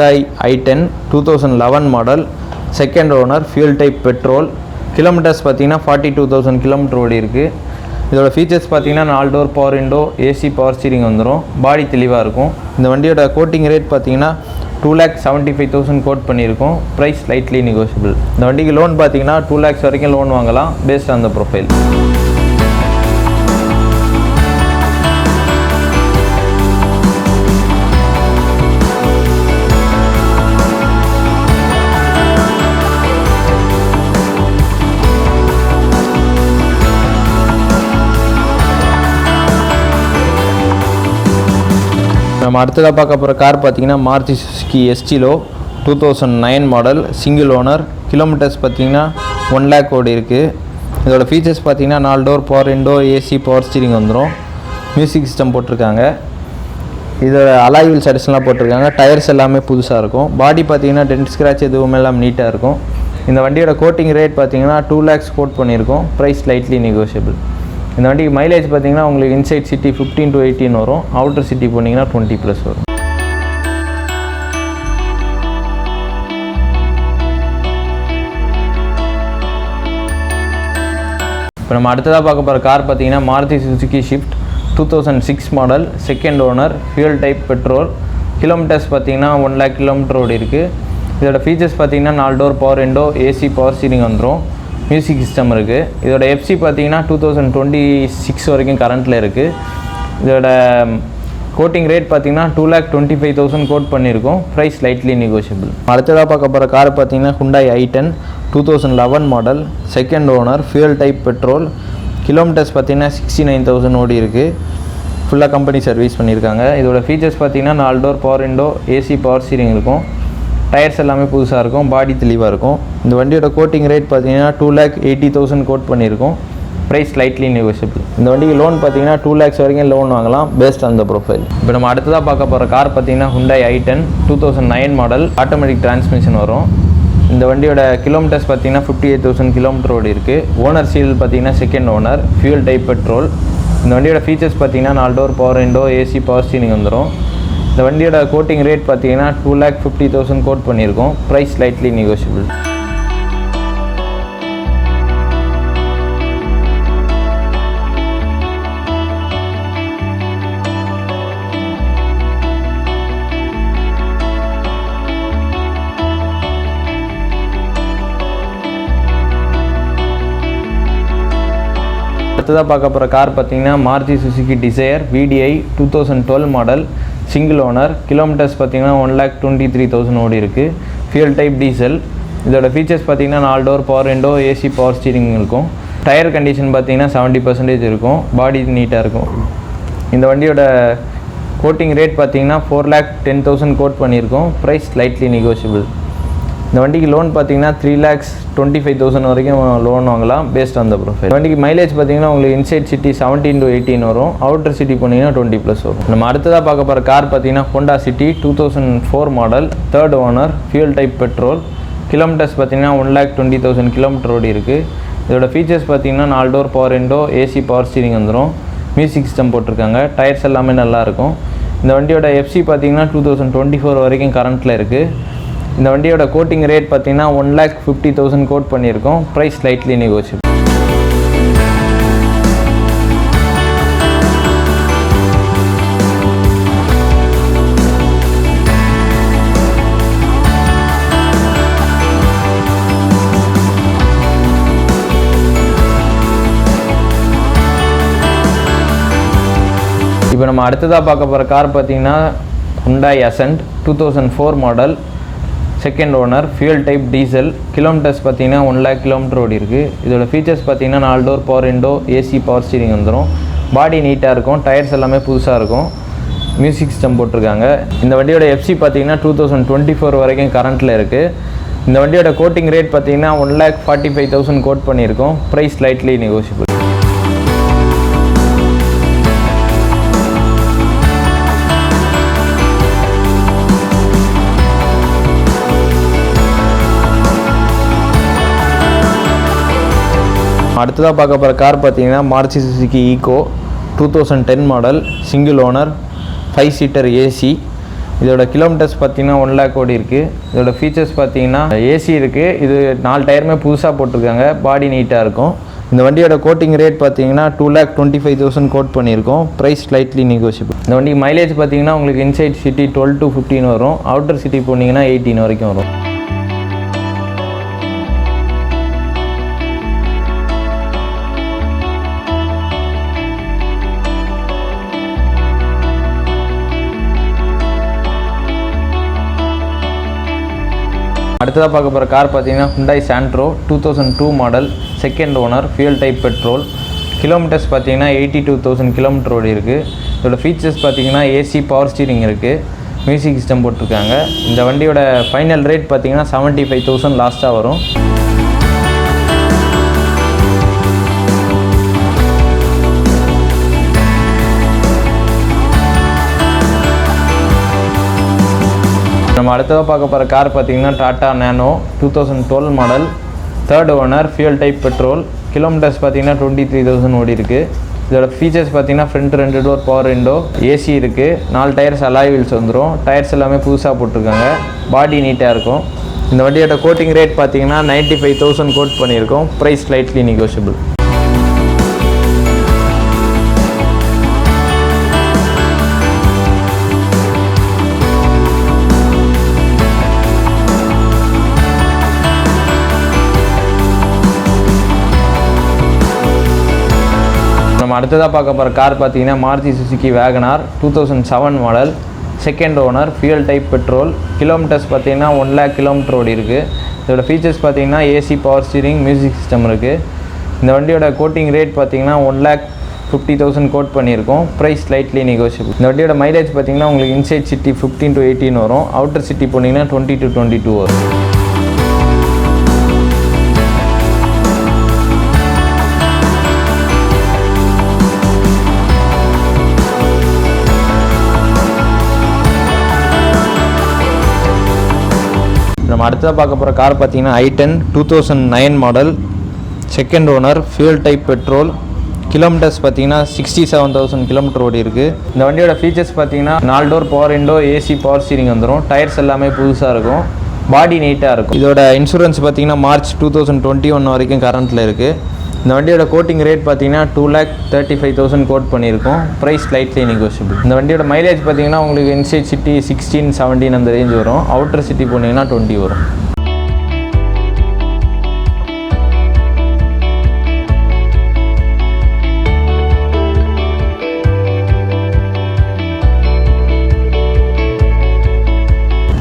Hyundai i10 2011 model, second owner, fuel type petrol. Kilometres பார்த்தீங்கன்னா 42,000 kilometre ஓடி இருக்குது. இதோட ஃபீச்சர்ஸ் பார்த்தீங்கன்னா 4 door power window, AC power steering வந்துடும். பாடி தெளிவாக இருக்கும். இந்த வண்டியோட கோட்டிங் ரேட் பார்த்தீங்கன்னா 2,75,000 கோட் பண்ணியிருக்கோம். Price slightly negotiable. இந்த வண்டிக்கு லோன் பார்த்தீங்கன்னா 2 lakhs வரைக்கும் லோன் வாங்கலாம், பேஸ்ட் ஆன் த ப்ரொஃபைல். நம்ம அடுத்ததாக பார்க்க போகிற கார் பார்த்தீங்கன்னா Maruti Suzuki Estilo 2009 model, single owner. Kilometres பார்த்தீங்கன்னா 1 lakh ஓடி இருக்குது. இதோட ஃபீச்சர்ஸ் பார்த்தீங்கன்னா 4 door power window, AC power steering வந்துடும். மியூசிக் சிஸ்டம் போட்டிருக்காங்க. இதோட அலாய் வீல் சர்வீஸ்லாம் போட்டிருக்காங்க. டயர்ஸ் எல்லாமே புதுசாக இருக்கும். பாடி பார்த்தீங்கன்னா டென்ட் ஸ்க்ராட்ச் எதுவுமே எல்லாம் நீட்டாக இருக்கும். இந்த வண்டியோட கோட்டிங் ரேட் பார்த்தீங்கன்னா 2 lakhs கோட் பண்ணியிருக்கோம். Price slightly negotiable. இந்த வண்டிக்கு மைலேஜ் பார்த்தீங்கன்னா உங்களுக்கு இன்சைட் சிட்டி 15 to 18 வரும். அவுட்டர் சிட்டி போனீங்கன்னா 20+ வரும். இப்போ நம்ம அடுத்ததாக பார்க்க போகிற கார் பார்த்தீங்கன்னா Maruti Suzuki shift 2006 model, second owner, fuel type petrol. Kilometres பார்த்தீங்கன்னா 1 lakh கிலோமீட்டர் ஓடி இருக்குது. இதோட ஃபீச்சர்ஸ் பார்த்தீங்கன்னா 4 door power window, AC power steering வந்துடும். மியூசிக் சிஸ்டம் இருக்குது. இதோட எஃப்சி பார்த்தீங்கன்னா 2026 வரைக்கும் கரண்ட்டில் இருக்குது. இதோட கோட்டிங் ரேட் பார்த்தீங்கன்னா 2,25,000 கோட் பண்ணியிருக்கோம். Price slightly negotiable. அடுத்ததாக பார்க்க போகிற கார் பார்த்தீங்கன்னா Hyundai i10 2011 model, second owner, fuel type petrol. Kilometres பார்த்தீங்கன்னா 69,000 ஓடி இருக்குது. ஃபுல்லாக கம்பெனி சர்வீஸ் பண்ணியிருக்காங்க. இதோட ஃபீச்சர்ஸ் பார்த்தீங்கன்னா 4 door power window, AC power steering இருக்கும். டயர்ஸ் எல்லாமே புதுசாக இருக்கும். பாடி தெளிவாக இருக்கும். இந்த வண்டியோட கோட்டிங் ரேட் பார்த்தீங்கன்னா 2,80,000 கோட் பண்ணியிருக்கோம். Price slightly negotiable. இந்த வண்டிக்கு லோன் பார்த்தீங்கன்னா 2 lakhs வரைக்கும் லோன் வாங்கலாம், பேஸ்ட் ஆன் த ப்ரொஃபைல். இப்போ நம்ம அடுத்ததாக பார்க்க போகிற கார் பார்த்தீங்கன்னா Hyundai i10 2009 model, automatic transmission வரும். இந்த வண்டியோட கிலோமீட்டர்ஸ் பார்த்தீங்கன்னா 58,000 கிலோமீட்டர் ஓடி இருக்குது. ஓனர் சீல் பார்த்தீங்கன்னா second owner, fuel type petrol. இந்த வண்டியோட ஃபீச்சர்ஸ் பார்த்தீங்கன்னா 4 door power window, AC power steering வந்துடும். இந்த வண்டியோட கோட்டிங் ரேட் பார்த்தீங்கன்னா 2,50,000 கோட் பண்ணியிருக்கோம். Price slightly negotiable. அடுத்ததாக பார்க்க போகிற கார் பார்த்தீங்கன்னா Maruti Suzuki Dzire VDI 2012 model, single owner. Kilometres பார்த்தீங்கன்னா 1,23,000 ஓடி இருக்குது. Fuel type diesel. இதோட ஃபீச்சர்ஸ் பார்த்தீங்கன்னா 4 door power window, AC power steering இருக்கும். டயர் கண்டிஷன் பார்த்தீங்கன்னா 70% இருக்கும். பாடி நீட்டாக இருக்கும். இந்த வண்டியோட கோட்டிங் ரேட் பார்த்தீங்கன்னா 4,10,000 கோட் பண்ணியிருக்கோம். Price slightly negotiable. இந்த வண்டிக்கு லோன் பார்த்தீங்கன்னா 3,25,000 வரைக்கும் லோன் வாங்கலாம், பேஸ்ட் ஆன் த ப்ரொஃபைல். இந்த வண்டிக்கு மைலேஜ் பார்த்தீங்கன்னா உங்களுக்கு இன்சைட் சிட்டி 17 to 18 வரும். அவுட்டர் சிட்டி போனீங்கன்னா 20+ வரும். நம்ம அடுத்ததாக பார்க்க போகிற கார் பார்த்தீங்கன்னா Honda City 2004 model, third owner, fuel type petrol. Kilometres பார்த்தீங்கன்னா 1,20,000 கிலோமீட்டர் ஓடி இருக்குது. இதோட ஃபீச்சர்ஸ் பார்த்தீங்கன்னா 4 door power window, AC power steering வந்துடும். மியூசிக் சிஸ்டம் போட்டிருக்காங்க. டயர்ஸ் எல்லாமே நல்லாயிருக்கும். இந்த வண்டியோட எஃப்சி பார்த்தீங்கன்னா 2024 வரைக்கும் கரண்ட்டில் இருக்குது. இந்த வண்டியோட கோட்டிங் ரேட் பார்த்தீங்கன்னா 1,50,000 கோட் பண்ணியிருக்கோம். Price slightly negotiable. இப்போ நம்ம அடுத்ததாக பார்க்க போகிற கார் பார்த்தீங்கன்னா Hyundai Ascent 2004 model, second owner, fuel type diesel. Kilometres பார்த்தீங்கன்னா 1 lakh கிலோமீட்டர் ஓடி இருக்குது. இதோட ஃபீச்சர்ஸ் பார்த்தீங்கன்னா 4 door power window, AC power steering வந்துடும். பாடி நீட்டாக இருக்கும். டயர்ஸ் எல்லாமே புதுசாக இருக்கும். மியூசிக் சிஸ்டம் போட்டிருக்காங்க. இந்த வண்டியோட எஃப்சி பார்த்தீங்கன்னா 2024 வரைக்கும் கரண்ட்டில் இருக்குது. இந்த வண்டியோட கோட்டிங் ரேட் பார்த்தீங்கன்னா 1,45,000 கோட் பண்ணியிருக்கோம். Price slightly negotiable. அடுத்ததாக பார்க்க போகிற கார் பார்த்தீங்கன்னா Maruti Suzuki Eeco 2010 model, single owner, 5 seater AC. இதோட கிலோமீட்டர்ஸ் பார்த்தீங்கன்னா 1 lakh ஓடி இருக்குது. இதோட ஃபீச்சர்ஸ் பார்த்தீங்கன்னா ஏசி இருக்குது. இது 4 டயருமே புதுசாக போட்டிருக்காங்க. பாடி நீட்டாக இருக்கும். இந்த வண்டியோட கோட்டிங் ரேட் பார்த்தீங்கன்னா 2,25,000 கோட் பண்ணியிருக்கோம். Price slightly negotiable. இந்த வண்டி மைலேஜ் பார்த்தீங்கன்னா உங்களுக்கு இன்சைட் சிட்டி 12 to 15 வரும். அவுட்டர் சிட்டி போனீங்கன்னா 18 வரைக்கும் வரும். அடுத்ததாக பார்க்க போகிற கார் பார்த்தீங்கன்னா Hyundai Santro 2002 model, second owner, fuel type petrol. Kilometres பார்த்தீங்கன்னா 82,000 கிலோமீட்டர் ஓடி இருக்குது. இதோட ஃபீச்சர்ஸ் பார்த்தீங்கன்னா ஏசி பவர் ஸ்டீரிங் இருக்குது, மியூசிக் சிஸ்டம் போட்டிருக்காங்க. இந்த வண்டியோட ஃபைனல் ரேட் பார்த்தீங்கன்னா 75,000 லாஸ்ட்டாக வரும். நம்ம அடுத்ததாக பார்க்க போகிற கார் பார்த்தீங்கன்னா Tata nano 2012 model, third owner, fuel type petrol. Kilometres பார்த்தீங்கன்னா 23,000 ஓடி இருக்குது. இதோட ஃபீச்சர்ஸ் பார்த்தீங்கன்னா front 2 door power window, AC இருக்குது, 4 டயர்ஸ் அலாய் வீல்ஸ் வந்துடும். டயர்ஸ் எல்லாமே புதுசாக போட்டிருக்காங்க. பாடி நீட்டாக இருக்கும். இந்த வண்டியோட கோட்டிங் ரேட் பார்த்தீங்கன்னா 95,000 கோட் பண்ணியிருக்கோம். Price slightly negotiable. நம்ம அடுத்ததாக பார்க்க போகிற கார் பார்த்தீங்கன்னா Maruti Suzuki WagonR 2007 model, second owner, fuel type petrol. Kilometres பார்த்தீங்கன்னா 1 lakh கிலோமீட்டர் ஓடி இருக்குது. இதோட ஃபீச்சர்ஸ் பார்த்தீங்கன்னா AC power steering, music system இருக்குது. இந்த வண்டியோட கோட்டிங் ரேட் பார்த்தீங்கன்னா 1,50,000 கோட் பண்ணியிருக்கோம். Price slightly negotiable. இந்த வண்டியோட மைலேஜ் பார்த்தீங்கன்னா உங்களுக்கு இன்சைட் சிட்டி 15 to 18 வரும். அவுட்டர் சிட்டி போனீங்கன்னா 20 to 22 வரும். நம்ம அடுத்ததாக பார்க்க போகிற கார் பார்த்தீங்கன்னா i10 2009 model, second owner, fuel type petrol. Kilometres பார்த்தீங்கன்னா 67,000 கிலோமீட்டர் ஓடி இருக்குது. இந்த வண்டியோட ஃபீச்சர்ஸ் பார்த்தீங்கன்னா 4 door power window, AC power steering வந்துடும். டயர்ஸ் எல்லாமே புதுசாக இருக்கும். பாடி நீட்டாக இருக்கும். இதோட இன்சூரன்ஸ் பார்த்தீங்கன்னா மார்ச் 2021 வரைக்கும் கரண்ட்டில் இருக்குது. இந்த வண்டியோட கோட்டிங் ரேட் பார்த்தீங்கன்னா 2,35,000 கோட் பண்ணியிருக்கோம். Price slightly negotiable. இந்த வண்டியோட மைலேஜ் பார்த்தீங்கன்னா உங்களுக்கு இன்சைட் சிட்டி 16-17 அந்த ரேஞ்ச் வரும். அவுட்டர் சிட்டி போனீங்கன்னா 20 வரும்.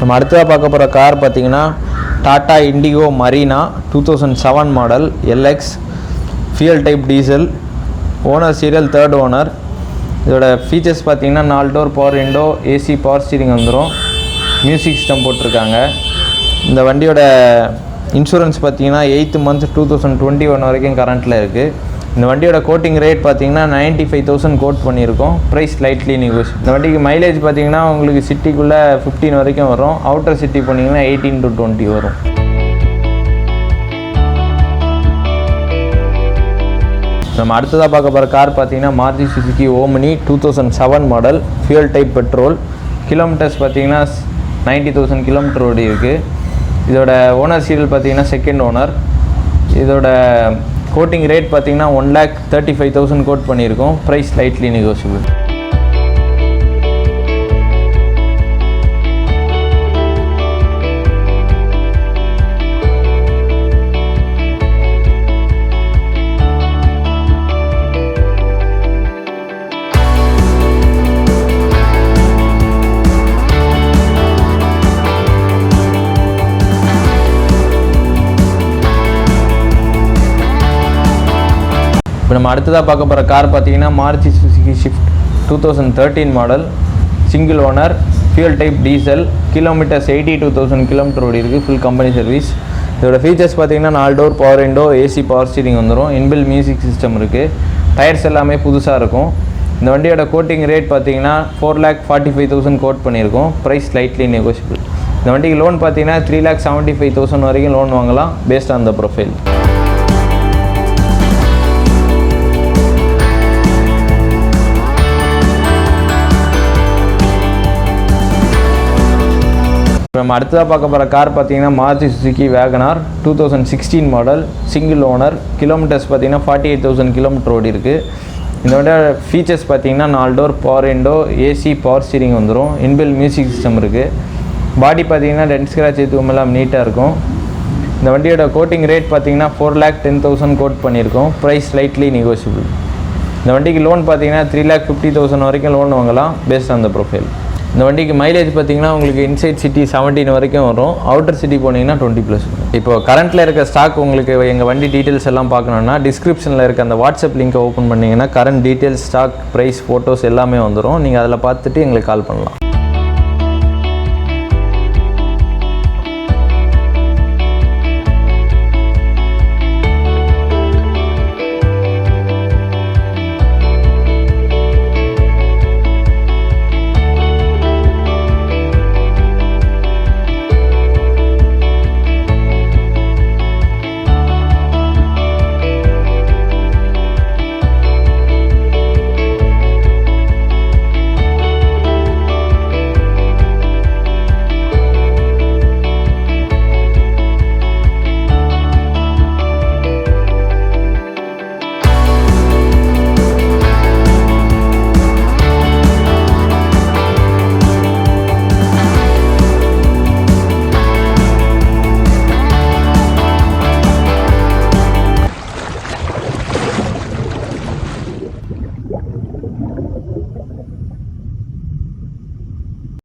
நம்ம அடுத்ததாக பார்க்க போகிற கார் பார்த்தீங்கன்னா Tata indigo Marina 2007 model, LX, fuel type diesel, owner serial, third owner. இதோட ஃபீச்சர்ஸ் பார்த்தீங்கன்னா 4 door power window, AC power steering வந்துடும். மியூசிக் சிஸ்டம் போட்டிருக்காங்க. இந்த வண்டியோட இன்சூரன்ஸ் பார்த்தீங்கன்னா 8th month 2021 வரைக்கும் கரண்ட்டில் இருக்குது. இந்த வண்டியோட கோட்டிங் ரேட் பார்த்தீங்கன்னா 95,000 கோட் பண்ணியிருக்கோம். Price slightly negotiable. இந்த வண்டிக்கு மைலேஜ் பார்த்தீங்கன்னா உங்களுக்கு சிட்டிக்குள்ளே 15 வரைக்கும் வரும். அவுட்டர் சிட்டி போனீங்கன்னா 18 to 20 வரும். நம்ம அடுத்ததாக பார்க்க போகிற கார் பார்த்தீங்கன்னா Maruti Suzuki Omni 2007 model, fuel type petrol. Kilometres பார்த்தீங்கன்னா 90,000 கிலோமீட்டர் ஓடி இருக்குது. இதோட ஓனர் சீரியல் பார்த்தீங்கன்னா செகண்ட் ஓனர். இதோட கோட்டிங் ரேட் பார்த்தீங்கன்னா 1,35,000 கோட் பண்ணியிருக்கோம். Price slightly negotiable. இப்போ நம்ம அடுத்ததாக பார்க்க போகிற கார் பார்த்தீங்கன்னா Maruti Suzuki Swift 2013 model, single owner, fuel type diesel. Kilometres 82,000 kilometre ஓடி இருக்குது. Full company service. இதோட ஃபீச்சர்ஸ் பார்த்தீங்கன்னா 4 door power window, AC power steering வந்துடும். இன்பில் மியூசிக் சிஸ்டம் இருக்குது. டயர்ஸ் எல்லாமே புதுசாக இருக்கும். இந்த வண்டியோட கோட்டிங் ரேட் பார்த்தீங்கன்னா 4,45,000 கோட் பண்ணியிருக்கோம். Price slightly negotiable. இந்த வண்டிக்கு லோன் பார்த்தீங்கன்னா 3,75,000 வரைக்கும் லோன் வாங்கலாம் பேஸ்ட் ஆன் த ப்ரொஃபைல். நம்ம அடுத்ததாக பார்க்க போகிற கார் பார்த்தீங்கன்னா Maruti Suzuki Wagon R 2016 model, single owner, kilometres பார்த்தீங்கன்னா 48,000 கிலோமீட்டர் ஓடி இருக்குது. இந்த வண்டியோட ஃபீச்சர்ஸ் பார்த்தீங்கன்னா 4 door power window, AC, power steering வந்துடும், இன்பில் மியூசிக் சிஸ்டம் இருக்குது. பாடி பார்த்தீங்கன்னா டென்ட் ஸ்க்ராட்ச் எதுவும் எல்லாம் நீட்டாக இருக்கும். இந்த வண்டியோட கோட்டிங் ரேட் பார்த்தீங்கன்னா 4,10,000 கோட் பண்ணியிருக்கோம். Price slightly negotiable. இந்த வண்டிக்கு லோன் பார்த்தீங்கன்னா 3,50,000 வரைக்கும் லோன் வாங்கலாம் பேஸ்ட் ஆன் த ப்ரொஃபைல். இந்த வண்டிக்கு மைலேஜ் பார்த்தீங்கன்னா உங்களுக்கு இன்சைட் சிட்டி 17 வரைக்கும் வரும், அவுட்டர் சிட்டி போனீங்கன்னா 20+. இப்போ கரண்ட்டில் இருக்க ஸ்டாக் உங்களுக்கு எங்கள் வண்டி டீட்டெயில்ஸ் எல்லாம் பார்க்கணுன்னா டிஸ்கிரிப்ஷனில் இருக்க அந்த வாட்ஸ்அப் லிங்கை ஓப்பன் பண்ணிங்கன்னா current details, stock price, photos எல்லாமே வந்துடும். நீங்கள் அதில் பார்த்துட்டு எங்களுக்கு கால் பண்ணலாம்.